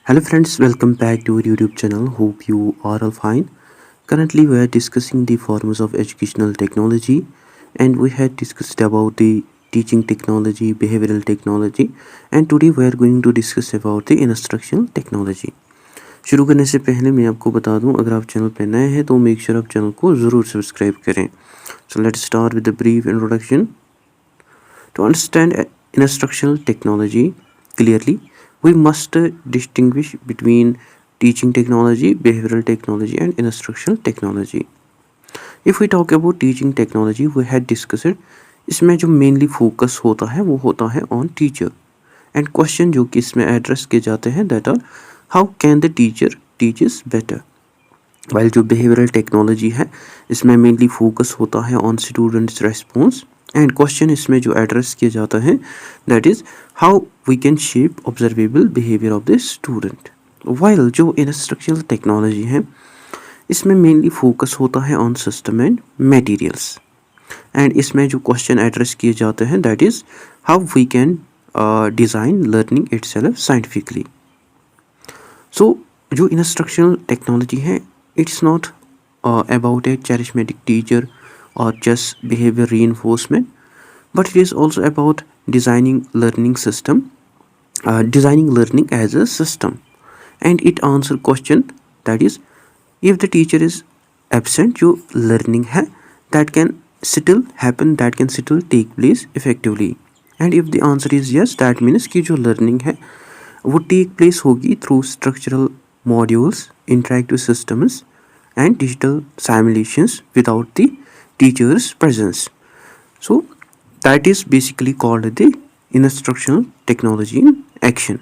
Hello friends, welcome back to our YouTube channel. Hope you are all fine. Currently we are discussing the forms of educational technology and we had discussed about the teaching technology, behavioral technology and today we are going to discuss about the instructional technology. शुरू करने से पहले मैं आपको बता दूं अगर आप चैनल पर नए हैं तो मेक श्योर आप चैनल को ज़रूर सब्सक्राइब करें. So let's start with a brief introduction. To understand instructional technology clearly, we must distinguish between teaching technology, behavioral technology and instructional technology. If we talk about teaching technology, we had discussed इसमें जो mainly focus होता है वो होता है on teacher and question जो कि इसमें एड्रेस किए जाते हैं that are how can the teacher teaches better. While जो बिहेवियरल टेक्नोलॉजी है इसमें मेनली फोकस होता है on students response and question इसमें जो एड्रेस किया जाता है that is how we can shape observable behaviour of the student. While जो इंस्ट्रक्शनल टेक्नोलॉजी है इसमें मेनली फोकस होता है on system and materials and इसमें जो क्वेश्चन एड्रेस किए जाते हैं that is how we can design learning itself scientifically. So जो इंस्ट्रक्शनल टेक्नोलॉजी है it's not about a charismatic teacher or just behavior reinforcement, but it is also about designing learning as a system, and it answer question that is if the teacher is absent जो learning है that can still happen, that can still take place effectively, and if the answer is yes that means कि जो learning है वो take place होगी through structural modules, interactive systems and digital simulations without the teacher's presence. So that is basically called the instructional technology in action.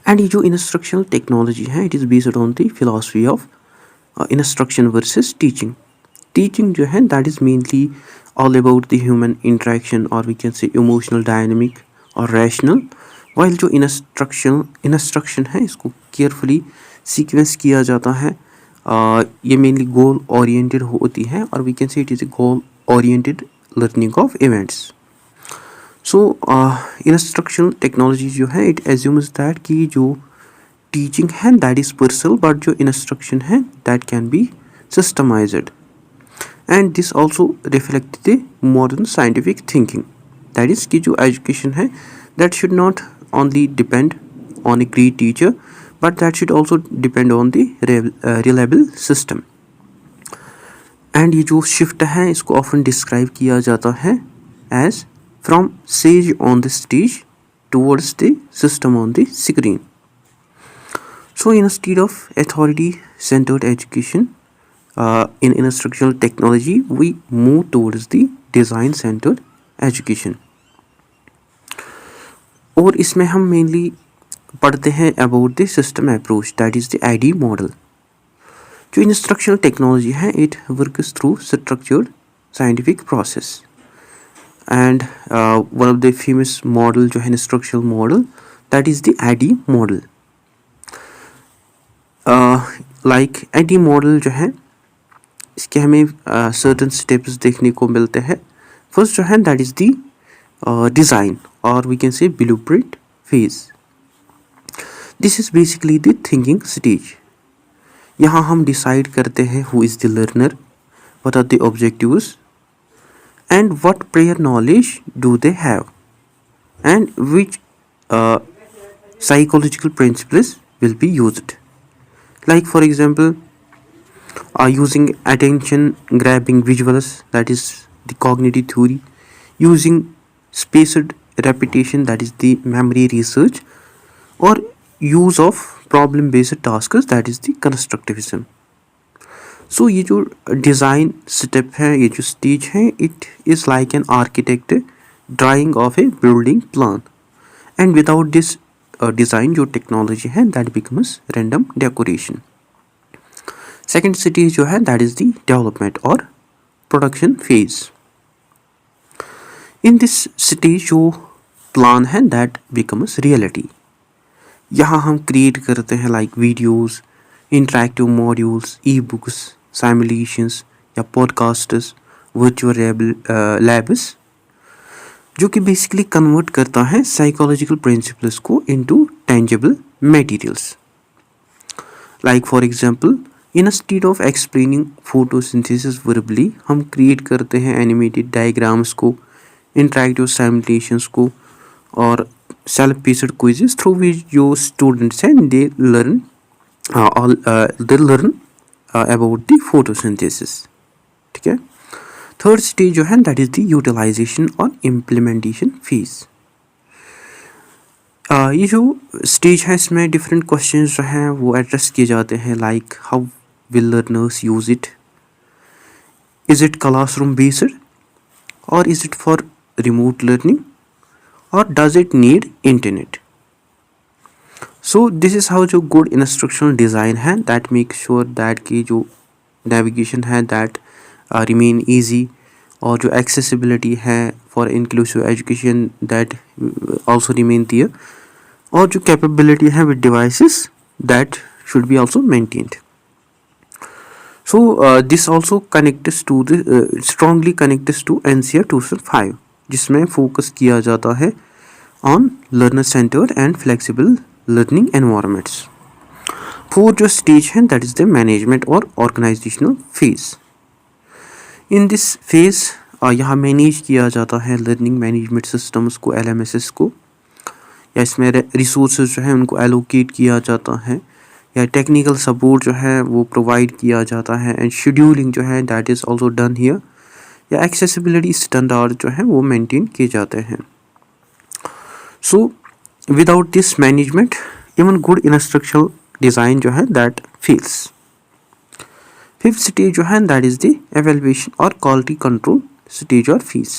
And ये जो instructional technology है it is based on the philosophy of instruction versus teaching. Teaching जो है that is mainly all about the human interaction or we can say emotional dynamic or rational, while जो instruction है इसको carefully sequence किया जाता है. ये mainly goal oriented होती है और we can say it is a goal oriented learning of events. So instructional technology जो है इट एज्यूम्स दैट कि जो टीचिंग है दैट इज़ पर्सनल बट जो इंस्ट्रक्शन है that can be systemised and this also reflect the modern scientific thinking that is कि जो education है that should not only depend on a great teacher but that should also depend on the reliable system. and ये जो shift है इसको often describe किया जाता है as from sage on the stage towards the system on the screen. So instead of authority centered education in instructional technology we move towards the design centered education. और इसमें हम mainly पढ़ते हैं about the system approach that is the ID model. जो instructional technology है it works through structured scientific process and one of the famous model जो है instructional model that is the ID model. Like ID model जो है इसके हमें certain steps देखने को मिलते हैं. फर्स्ट जो है that is the design or we can say blueprint phase. This is basically the thinking stage. यहाँ हम decide करते हैं who is the learner, what are the objectives and what prior knowledge do they have and which psychological principles will be used. Like for example using attention grabbing visuals that is the cognitive theory, using spaced repetition that is the memory research or use of problem based tasks that is the constructivism. So ये जो design step है ये जो stage है it is like an architect drawing of a building plan and without this design जो technology है that becomes random decoration. Second stage जो है that is the development or production phase. In this stage जो plan है that becomes reality. यहाँ हम create करते हैं like videos, interactive modules, e books, simulations या पॉडकास्ट्स, वर्चुअल लैब्स जो कि बेसिकली कन्वर्ट करता है साइकोलॉजिकल प्रिंसिपल्स को into tangible materials. Like for example, instead of explaining photosynthesis verbally, हम create करते हैं animated diagrams को, interactive simulations को, और self paced quizzes through which जो students हैं they learn about the photosynthesis. ठीक है. थर्ड स्टेज जो है दैट इज द यूटिलाइजेशन और इम्प्लीमेंटेशन फेज. ये जो स्टेज है इसमें डिफरेंट क्वेश्चंस जो हैं वो एड्रेस किए जाते हैं, like how will learners use it, is it classroom based और is it for remote learning और does it need internet. So this is how जो गुड इंस्ट्रक्शनल डिज़ाइन है दैट मेक श्योर दैट की जो navigation है that remain easy, और जो accessibility है for inclusive education that also remain there, और जो कैपेबिलिटी है with devices that should be also maintained. So this also connects to strongly connects to NCR 2005, जिसमें फोकस किया जाता है on learner centred and flexible learning environments. Fourth जो stage है that is the management और organisational phase. In this phase यहाँ manage किया जाता है लर्निंग मैनेजमेंट सिस्टम्स को, LMSs को, या इसमें रिसोर्सेज जो है उनको एलोकेट किया जाता है, या टेक्निकल सपोर्ट जो है वो प्रोवाइड किया जाता है, एंड शेड्यूलिंग जो है that is also done here, या एक्सेसिबिलिटी स्टैंडर्ड जो है वो मेंटेन किए जाते हैं. So without this management even good instructional design जो है दैट फेल्स. फिफ्थ स्टेज जो है दैट इज़ द एवेल्युएशन और क्वालिटी कंट्रोल स्टेज और फेज.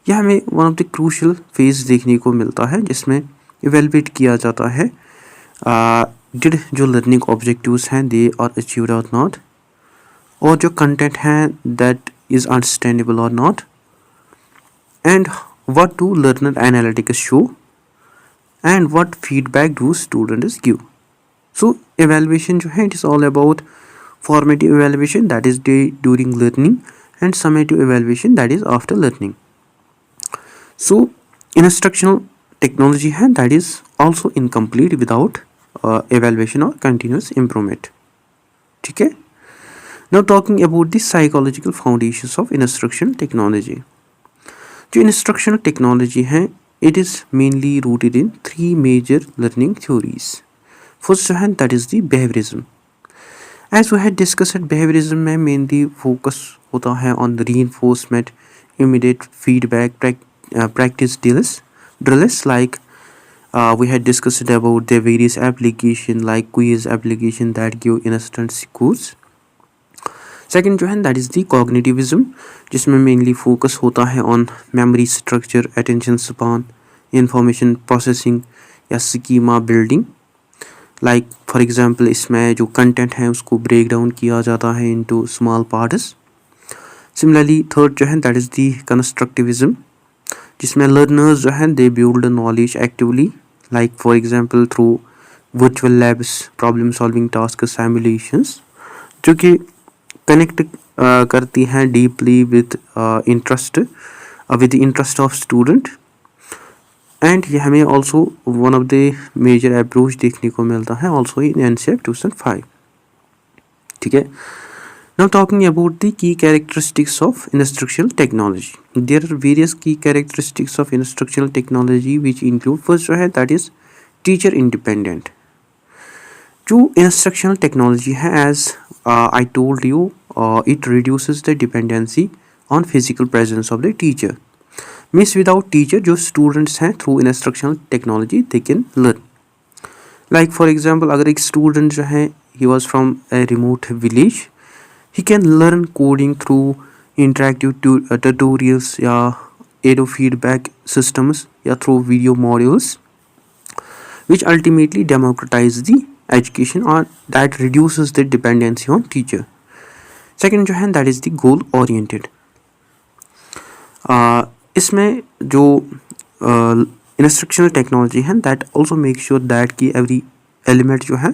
यह हमें one of the crucial phase देखने को मिलता है जिसमें इवेलुएट किया जाता है डिड जो लर्निंग ऑब्जेक्टिव्स हैं दे आर अचीव्ड और नॉट, और जो कंटेंट है दैट इज़ अंडरस्टैंडेबल और not, and what do learner analytics show, and what feedback do students give. So evaluation जो है it is all about formative evaluation that is during learning and summative evaluation that is after learning. So instructional technology है that is also incomplete without evaluation or continuous improvement. ठीक है. Now talking about the psychological foundations of instructional technology. जो instructional technology है it is mainly rooted in three major learning theories. First जो है that is the behaviorism. As we had discussed, behaviorism में mainly focus होता है on the reinforcement, immediate feedback, practice drills like we had discussed about the various application like quiz application that give instant scores. Second जो है that is the cognitivism, जिसमें mainly focus होता है on memory structure, attention span, information processing या schema building. Like for example इसमें जो content है उसको ब्रेक डाउन किया जाता है into small parts. Similarly third जो है दैट इज़ दी कंस्ट्रक्टिविज्म, जिसमें लर्नर्स जो है they build knowledge actively, like for example through virtual labs, problem solving task, simulations, जो कि कनेक्ट करती हैं deeply with interest of student. And ये हमें also one of the major approach देखने को मिलता है ऑल्सो इन NCR 2005. ठीक है. Now talking about the key characteristics of instructional technology. There are various key characteristics of instructional technology which include, first जो है दैट इज टीचर इंडिपेंडेंट. जो instructional technology है as I told you it reduces the dependency on physical presence of the teacher. Means without teacher जो students हैं through instructional technology they can learn. Like for example अगर एक student जो है he was from a remote village, he can learn coding through interactive tutorials या एडो feedback systems या through video modules which ultimately democratize the education or that reduces the dependency on teacher. Second जो है that is the goal oriented. इसमें जो instructional technology है that also make sure that कि every element जो है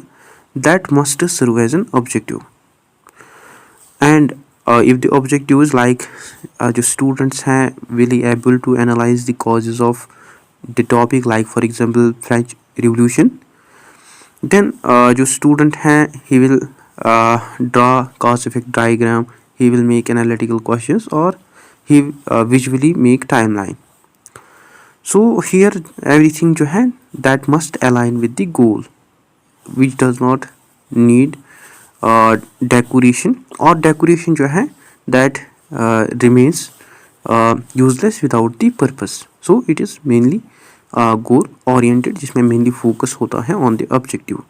that must serve as an objective, and if the objective is like जो students हैं really able to analyze the causes of the topic, like for example French Revolution, then जो student हैं he will draw cause effect diagram, he will make analytical questions, or he visually make timeline. So here everything जो है that must align with the goal, which does not need decoration, or decoration जो है that remains useless without the purpose. So it is mainly goal oriented, जिसमें mainly focus होता है on the objective.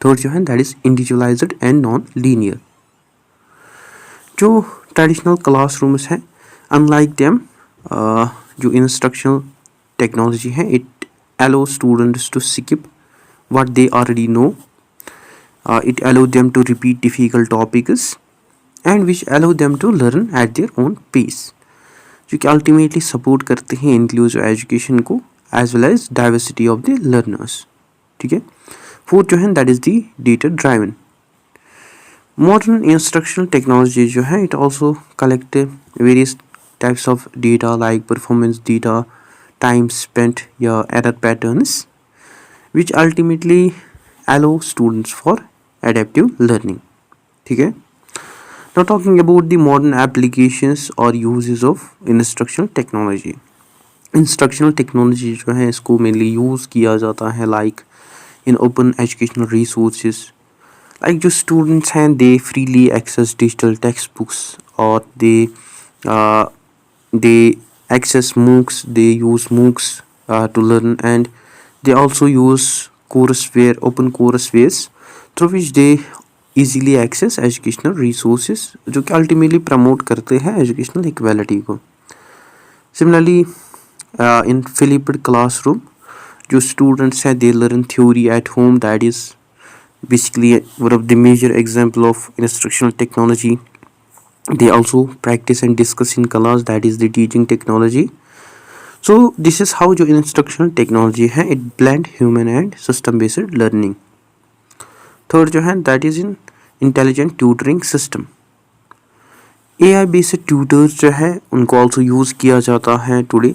Third जो है that is individualized and non-linear. जो traditional classrooms हैं unlike them, जो इंस्ट्रक्शनल टेक्नोलॉजी है it allow students to skip what they already know. It allow them to repeat difficult topics and which allow them to learn at their own pace, जो कि ultimately support करते हैं inclusive education को as well as diversity of the learners. ठीक है. Fourth जो है that is the data driven. Modern instructional technology जो है it also collect various types of data like performance data, time spent या error patterns, which ultimately allow students for adaptive learning. ठीक है. Now talking about the modern applications or uses of instructional technology. Instructional technology जो है इसको mainly use किया जाता है like in open educational resources. Like जो students हैं they freely access digital textbooks, or they access MOOCs, they use MOOCs to learn, and they also use courseware, open coursewares through which they easily access educational resources, जो कि ultimately promote करते हैं educational equality को. Similarly, in flipped classroom, जो students हैं they learn theory at home, that is basically one of the major example of instructional technology. They also practice and discuss in class, that is the teaching technology. So this is how जो instructional technology है it blend human and system based learning. Third जो है that is in intelligent tutoring system. AI based tutors जो है उनको also use किया जाता है टुडे,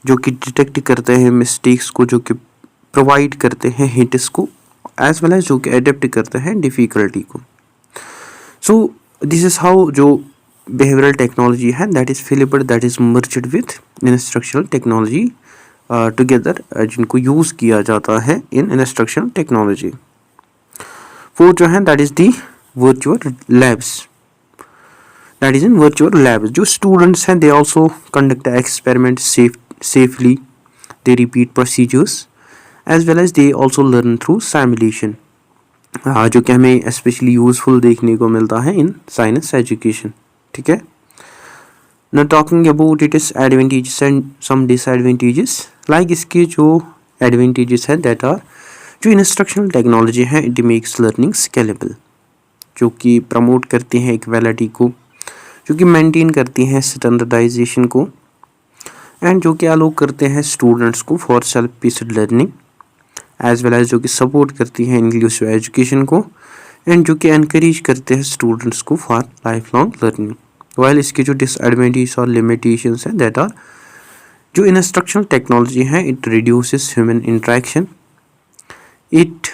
जो कि डिटेक्ट करते हैं मिस्टेक्स को, जो कि प्रोवाइड करते हैं हिंट्स को, एज वेल एज जो कि अडेप्ट करते हैं डिफ़िकल्टी को. सो दिस इज़ हाउ जो behavioral technology है that is flipped, that is merged with instructional technology together, जिनको यूज़ किया जाता है in instructional technology. फोर्थ जो है that is the virtual labs. That is in virtual labs, जो students हैं they also conduct experiments safely, they repeat procedures as well as they also learn through simulation, जो कि हमें especially useful देखने को मिलता है in science education. ठीक है. Now talking about its advantages and some disadvantages, like इसके जो advantages हैं that are, जो instructional technology है it makes learning scalable, जो कि प्रमोट करती हैं इक्वालिटी को, जो कि मेंटेन करती हैं स्टैंडर्डाइजेशन को, एंड जो कि अलाउ करते हैं स्टूडेंट्स को for self paced learning, as well as जो कि सपोर्ट करती हैं इंक्लूसिव एजुकेशन को, एंड जो कि एनकरेज करते हैं स्टूडेंट्स को for life long learning. While इसके जो डिसएडवांटेज और लिमिटेशंस हैं दैट आर, जो इंस्ट्रक्शनल टेक्नोलॉजी है it reduces human interaction, it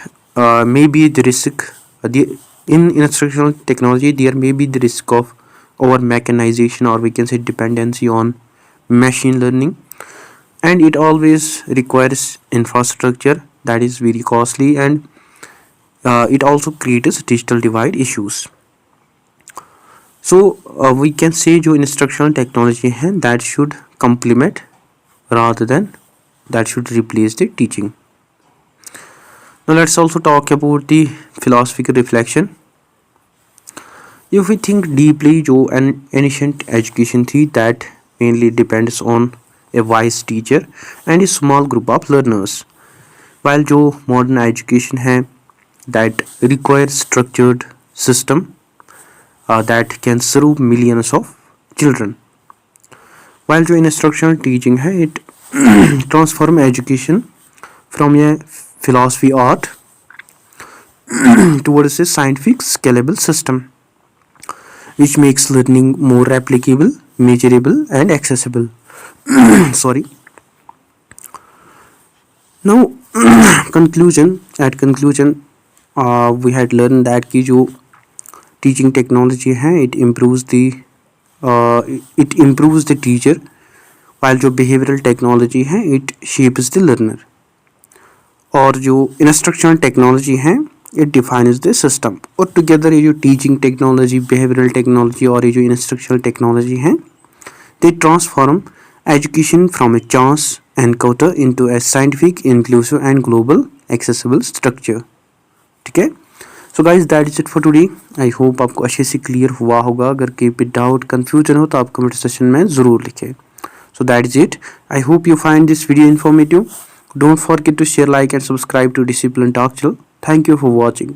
may be the risk in instructional technology there may be the risk of over mechanization, or we can say dependency on machine learning, and it always requires infrastructure that is very costly, and it also creates digital divide issues. So we can say जो instructional technology है that should complement rather than that should replace the teaching. Now let's also talk about the philosophical reflection. If we think deeply, जो an ancient education थी that mainly depends on a wise teacher and a small group of learners, while जो modern education है that requires structured system that can serve millions of children, while जो instructional teaching है it transform education from a philosophy art towards a scientific scalable system which makes learning more replicable, measurable and accessible. Sorry. Now conclusion, at conclusion we had learned that कि जो teaching technology है it improves the teacher, while जो behavioural technology है it shapes the learner, और जो instructional technology है it defines the system. और together ये जो टीचिंग टेक्नोलॉजी, बिहेवियरल टेक्नोलॉजी और ये जो इंस्ट्रक्शनल टेक्नोलॉजी है they transform education from a chance encounter into a scientific, inclusive and global accessible structure। ठीक है, so guys that is it for today. I hope आपको अच्छे से क्लियर हुआ होगा। अगर कहीं पे डाउट कन्फ्यूजन हो तो आप कमेंट सेक्शन में ज़रूर लिखें। So that is it. I hope you find this video informative. Don't forget to share, like and subscribe to discipline talk channel. Thank you for watching.